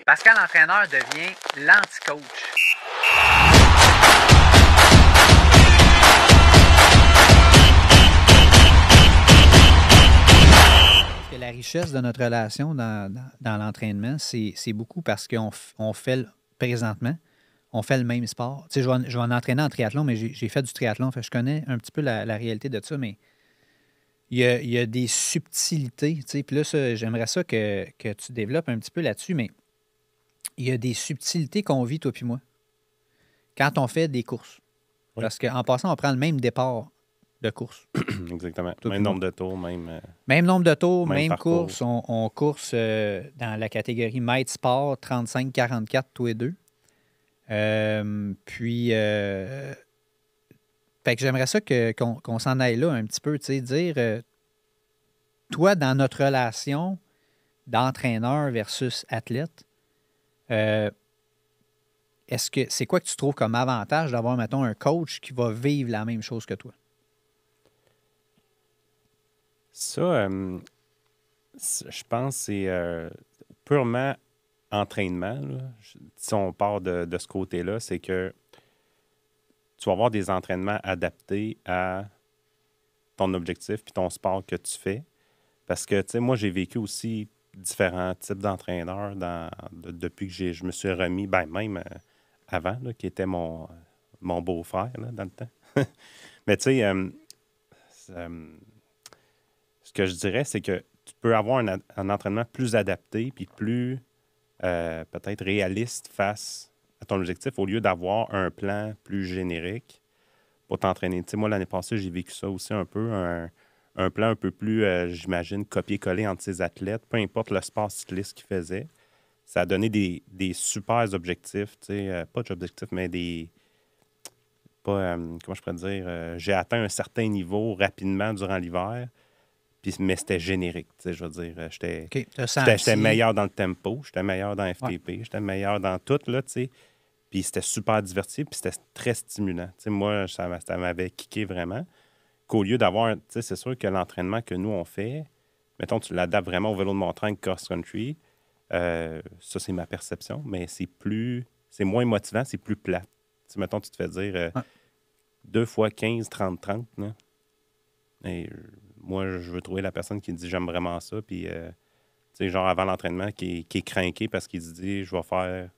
Pascal Entraîneur devient l'anti-coach. La richesse de notre relation dans l'entraînement, c'est beaucoup parce qu'on fait présentement, on fait le même sport. Tu sais, je vais en entraîner en triathlon, mais j'ai fait du triathlon. Fait que je connais un petit peu la réalité de ça, mais il y a des subtilités. Tu sais, puis là, j'aimerais ça que tu développes un petit peu là-dessus, mais il y a des subtilités qu'on vit, toi puis moi, quand on fait des courses. Oui. Parce qu'en passant, on prend le même départ de course. Exactement. Même nombre de tours, même... Même nombre de tours, même course. On course dans la catégorie mètres sport, 35-44 tous les deux. Puis, fait que j'aimerais ça qu'on s'en aille là un petit peu, tu sais, dire, toi, dans notre relation d'entraîneur versus athlète, est-ce que c'est quoi que tu trouves comme avantage d'avoir, mettons, un coach qui va vivre la même chose que toi? Ça, je pense que c'est purement entraînement. Là. Si on part de ce côté-là, c'est que tu vas avoir des entraînements adaptés à ton objectif puis ton sport que tu fais. Parce que, tu sais, moi, j'ai vécu aussi différents types d'entraîneurs depuis que je me suis remis, même avant, là, qui était mon beau-frère là, dans le temps. Mais tu sais, ce que je dirais, c'est que tu peux avoir un entraînement plus adapté puis plus peut-être réaliste face à ton objectif au lieu d'avoir un plan plus générique pour t'entraîner. Tu sais, moi, l'année passée, j'ai vécu ça aussi un peu, un plan un peu plus, j'imagine, copier-coller entre ses athlètes, peu importe le sport cycliste qu'ils faisaient. Ça a donné des super objectifs, tu sais, pas d'objectifs, mais des... comment je pourrais dire? J'ai atteint un certain niveau rapidement durant l'hiver. Mais c'était générique, tu sais, je veux dire. J'étais meilleur dans le tempo, j'étais meilleur dans FTP, j'étais meilleur dans tout, là, tu sais. Puis c'était super diverti, puis c'était très stimulant. Tu sais, moi, ça m'avait kické vraiment. Qu'au lieu d'avoir, tu sais, c'est sûr que l'entraînement que nous, on fait, mettons, tu l'adaptes vraiment au vélo de montagne cross-country, ça, c'est ma perception, mais c'est moins motivant, c'est plus plat. Tu sais, mettons, tu te fais dire 2 fois 15, 30, 30, là. Et moi, je veux trouver la personne qui dit « j'aime vraiment ça », puis, tu sais, genre avant l'entraînement, qui est craqué parce qu'il se dit « je vais faire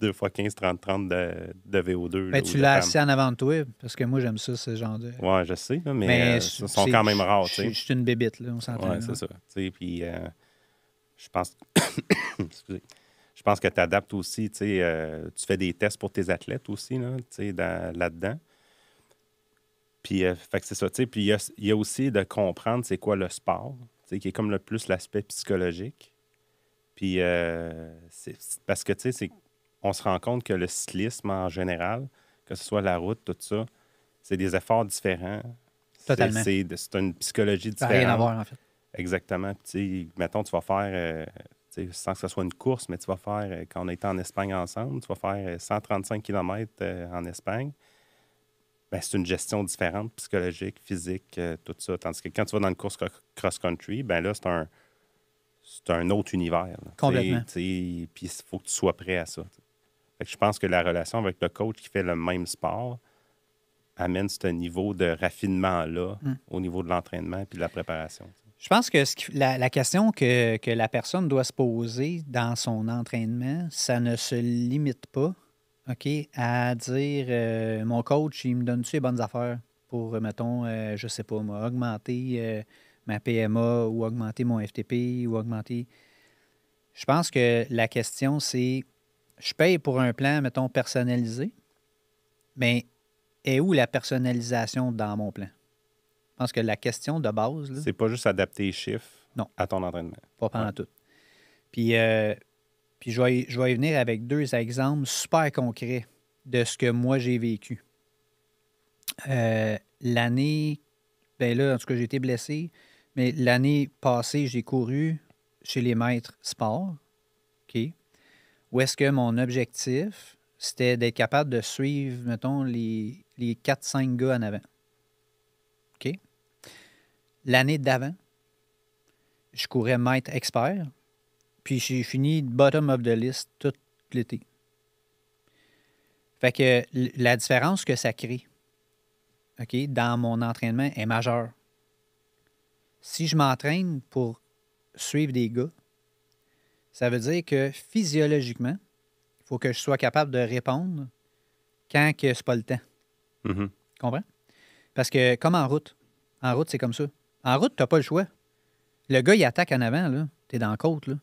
2 fois 15, 30, 30 de VO2 ». Ben, tu l'as assis en avant de toi, parce que moi, j'aime ça, ce genre de... Oui, je sais, là, mais ils sont quand même rares, tu sais. Je suis une bébite, là, on s'entend. Oui, c'est ça. Tu sais, puis je pense... Excusez. Je pense que tu adaptes aussi, tu sais, tu fais des tests pour tes athlètes aussi, là, tu sais, là-dedans. Puis, fait que c'est ça, tu sais. Puis, il y a aussi de comprendre c'est quoi le sport, tu sais, qui est comme le plus l'aspect psychologique. Puis, parce que, tu sais, on se rend compte que le cyclisme en général, que ce soit la route, tout ça, c'est des efforts différents. Totalement. C'est une psychologie différente. Ça n'a rien à voir, en fait. Exactement. Puis, tu sais, mettons, tu vas faire, sans que ce soit une course, mais tu vas faire, quand on était en Espagne ensemble, tu vas faire 135 km en Espagne. Bien, c'est une gestion différente, psychologique, physique, tout ça. Tandis que quand tu vas dans une course cross-country, bien là, c'est un autre univers. Là, complètement. Puis il faut que tu sois prêt à ça. Fait que je pense que la relation avec le coach qui fait le même sport amène ce niveau de raffinement-là au niveau de l'entraînement et de la préparation. Je pense que la question que la personne doit se poser dans son entraînement, ça ne se limite pas, OK, à dire mon coach, il me donne-tu les bonnes affaires pour, mettons, je sais pas, moi, augmenter ma PMA ou augmenter mon FTP ou augmenter. Je pense que la question, c'est je paye pour un plan, mettons, personnalisé, mais est où la personnalisation dans mon plan? Je pense que la question de base... là, c'est pas juste adapter les chiffres à ton entraînement. Pas pendant tout. Puis je vais y venir avec 2 exemples super concrets de ce que moi, j'ai vécu. L'année... Bien là, en tout cas, j'ai été blessé, mais l'année passée, j'ai couru chez les maîtres sport, OK? Où est-ce que mon objectif, c'était d'être capable de suivre, mettons, les 4-5 gars en avant. OK? L'année d'avant, je courais maître expert, puis j'ai fini bottom of the list tout l'été. Fait que la différence que ça crée, OK, dans mon entraînement est majeure. Si je m'entraîne pour suivre des gars, ça veut dire que physiologiquement, il faut que je sois capable de répondre quand que c'est pas le temps. Mhm. Tu comprends? Parce que comme en route, c'est comme ça. En route, tu n'as pas le choix. Le gars, il attaque en avant, là. Tu es dans la côte, là.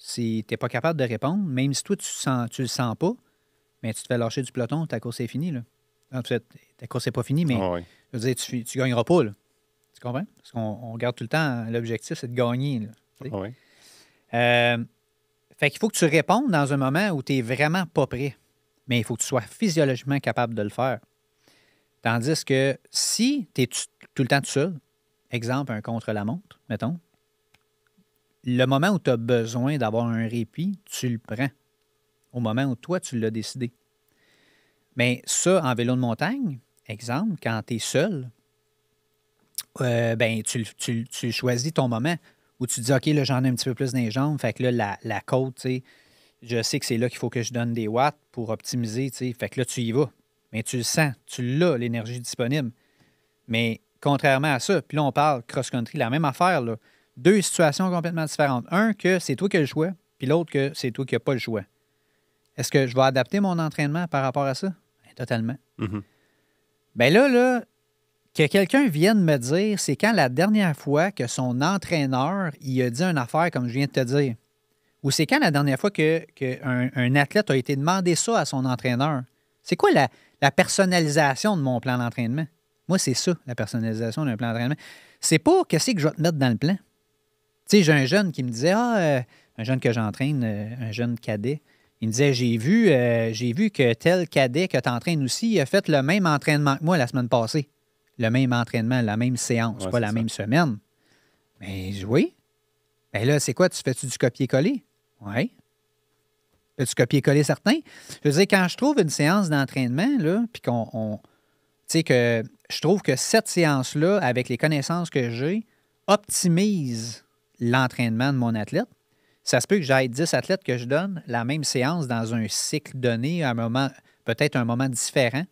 Si tu n'es pas capable de répondre, même si toi, tu le sens pas, mais tu te fais lâcher du peloton, ta course est finie, là. En fait, ta course n'est pas finie, mais Ah oui. je veux dire, tu ne gagneras pas, là. Tu comprends? Parce qu'on regarde tout le temps, l'objectif, c'est de gagner, là. Tu sais. Ah oui. Fait qu'il faut que tu répondes dans un moment où tu n'es vraiment pas prêt. Mais il faut que tu sois physiologiquement capable de le faire. Tandis que si tu es tout le temps tout seul, exemple, un contre-la-montre, mettons, le moment où tu as besoin d'avoir un répit, tu le prends. Au moment où toi, tu l'as décidé. Mais ça, en vélo de montagne, exemple, quand tu es seul, ben, tu choisis ton moment où tu te dis, OK, là, j'en ai un petit peu plus dans les jambes. Fait que là, la côte, tu sais, je sais que c'est là qu'il faut que je donne des watts pour optimiser, tu sais. Fait que là, tu y vas. Mais tu le sens, tu l'as, l'énergie disponible. Mais contrairement à ça, puis là, on parle cross-country, la même affaire, là. Deux situations complètement différentes. Un, que c'est toi qui as le choix, puis l'autre, que c'est toi qui n'as pas le choix. Est-ce que je vais adapter mon entraînement par rapport à ça? Ben, totalement. Mhm. Bien là, que quelqu'un vienne me dire, c'est quand la dernière fois que son entraîneur, il a dit une affaire comme je viens de te dire. Ou c'est quand la dernière fois qu'un athlète a été demandé ça à son entraîneur? C'est quoi la personnalisation de mon plan d'entraînement? Moi, c'est ça, la personnalisation d'un plan d'entraînement. C'est pas qu'est-ce que je vais te mettre dans le plan. Tu sais, j'ai un jeune qui me disait, un jeune que j'entraîne, un jeune cadet, il me disait, j'ai vu que tel cadet que tu entraînes aussi, il a fait le même entraînement que moi la semaine passée. Le même entraînement, la même séance, Ouais, pas c'est la ça. même semaine. Mais oui. Ben là, c'est quoi? Tu fais-tu du copier-coller? Oui. Fais-tu copier-coller certains? Je veux dire, quand je trouve une séance d'entraînement, là, puis tu sais, que je trouve que cette séance-là, avec les connaissances que j'ai, optimise l'entraînement de mon athlète. Ça se peut que j'aille 10 athlètes que je donne la même séance dans un cycle donné, à un moment, peut-être un moment différent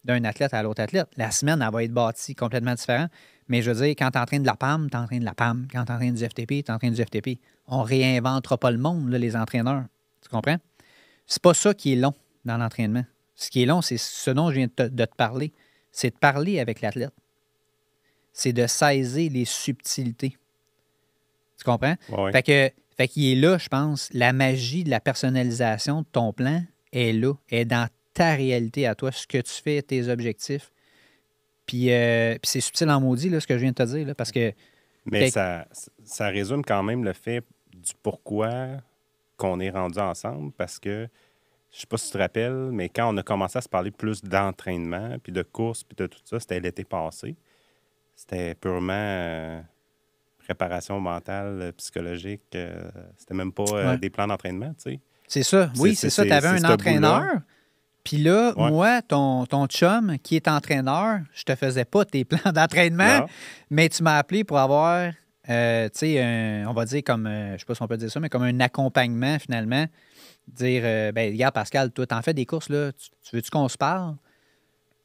d'un athlète à l'autre athlète. La semaine, elle va être bâtie complètement différente. Mais je veux dire, quand tu entraînes de la PAM, tu entraînes de la PAM. Quand tu entraînes du FTP, tu entraînes du FTP. On ne réinventera pas le monde, là, les entraîneurs. Tu comprends? C'est pas ça qui est long dans l'entraînement. Ce qui est long, c'est ce dont je viens de te parler. C'est de parler avec l'athlète. C'est de saisir les subtilités. Tu comprends? Ouais. Fait qu'il est là, je pense, la magie de la personnalisation de ton plan est là, est dans ta réalité à toi, ce que tu fais, tes objectifs. Puis c'est subtil en maudit, là, ce que je viens de te dire, là, parce que... Mais ça résume quand même le fait du pourquoi qu'on est rendu ensemble, parce que, je sais pas si tu te rappelles, mais quand on a commencé à se parler plus d'entraînement, puis de course, puis de tout ça, c'était l'été passé. C'était purement préparation mentale, psychologique. C'était même pas Ouais. des plans d'entraînement, tu sais. C'est ça, oui, c'est ça. Tu avais un ce entraîneur, bout-là. puis là, Ouais. moi, ton chum qui est entraîneur, je te faisais pas tes plans d'entraînement, Non. mais tu m'as appelé pour avoir, tu sais, on va dire comme, je sais pas si on peut dire ça, mais comme un accompagnement finalement. Dire, ben regarde Pascal, toi, t'en fais des courses, là, tu veux-tu qu'on se parle?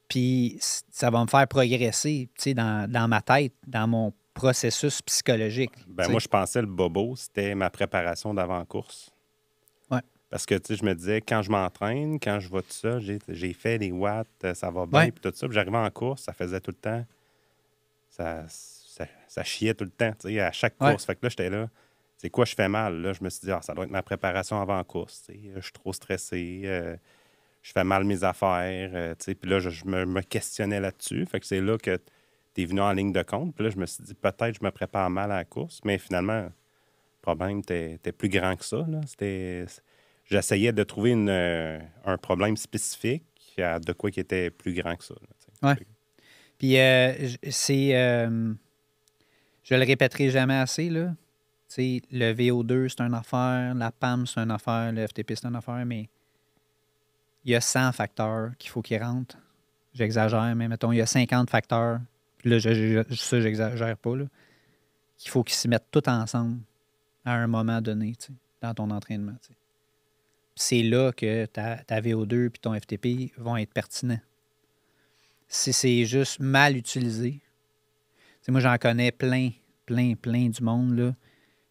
Puis ça va me faire progresser, tu sais, dans ma tête, dans mon processus psychologique. Ben tu moi, sais. je pensais le bobo, c'était ma préparation d'avant-course. Ouais. Parce que, tu sais, je me disais, quand je m'entraîne, quand je vais tout ça, j'ai fait les watts, ça va bien, Ouais. puis tout ça. Puis j'arrivais en course, ça faisait tout le temps, ça chiait tout le temps, tu sais, à chaque Ouais. course. Fait que là, j'étais là, c'est quoi je fais mal? Là, je me suis dit, ça doit être ma préparation avant course, tu sais, je suis trop stressé, je fais mal mes affaires, tu sais. Puis là, je me questionnais là-dessus. Fait que c'est là que tu es venu en ligne de compte. Puis là, je me suis dit, peut-être je me prépare mal à la course, mais finalement, le problème était plus grand que ça, là. J'essayais de trouver un problème spécifique à de quoi qui était plus grand que ça, là, tu sais. Ouais. Puis je le répéterai jamais assez, là. Tu sais, le VO2, c'est une affaire, la PAM, c'est une affaire, le FTP, c'est une affaire, mais il y a 100 facteurs qu'il faut qu'ils rentrent. J'exagère, mais mettons, il y a 50 facteurs. Puis là, ça, j'exagère pas, là. Qu'il faut qu'ils s'y mettent tous ensemble à un moment donné, tu sais, dans ton entraînement. Tu sais. C'est là que ta VO2 et ton FTP vont être pertinents. Si c'est juste mal utilisé, tu sais, moi, j'en connais plein du monde là,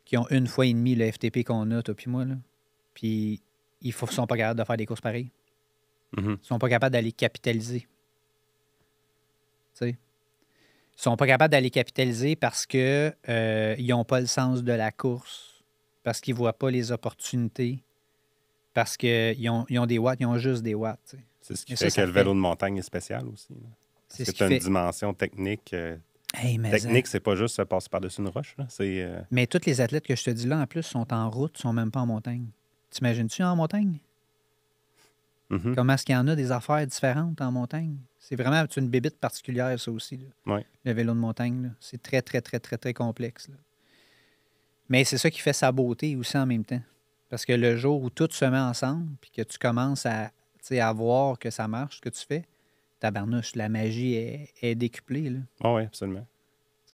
qui ont 1,5 fois le FTP qu'on a, toi puis moi. Là. Puis ils ne sont pas capables de faire des courses pareilles. Mhm. Ils ne sont pas capables d'aller capitaliser. Tu sais. Ils ne sont pas capables d'aller capitaliser parce qu'ils n'ont pas le sens de la course, parce qu'ils ne voient pas les opportunités, parce qu'ils ont des watts, ils ont juste des watts. Tu sais. C'est ce qui Mais fait que le vélo de montagne est spécial aussi. Là. C'est Parce ce que qui tu as une fait. dimension technique. Hey, mais Technique, c'est pas juste se passer par-dessus une roche. Là. C'est, Mais tous les athlètes que je te dis là, en plus, sont en route, sont même pas en montagne. T'imagines-tu en montagne? Mhm. Comment est-ce qu'il y en a des affaires différentes en montagne? C'est vraiment une bébite particulière, ça aussi, là, Ouais. le vélo de montagne. Là. C'est très, très, très, très, très complexe. Là. Mais c'est ça qui fait sa beauté aussi en même temps. Parce que le jour où tout se met ensemble, puis que tu commences à voir que ça marche, ce que tu fais, tabarnouche, la magie est décuplée. Là. Oh, oui, absolument.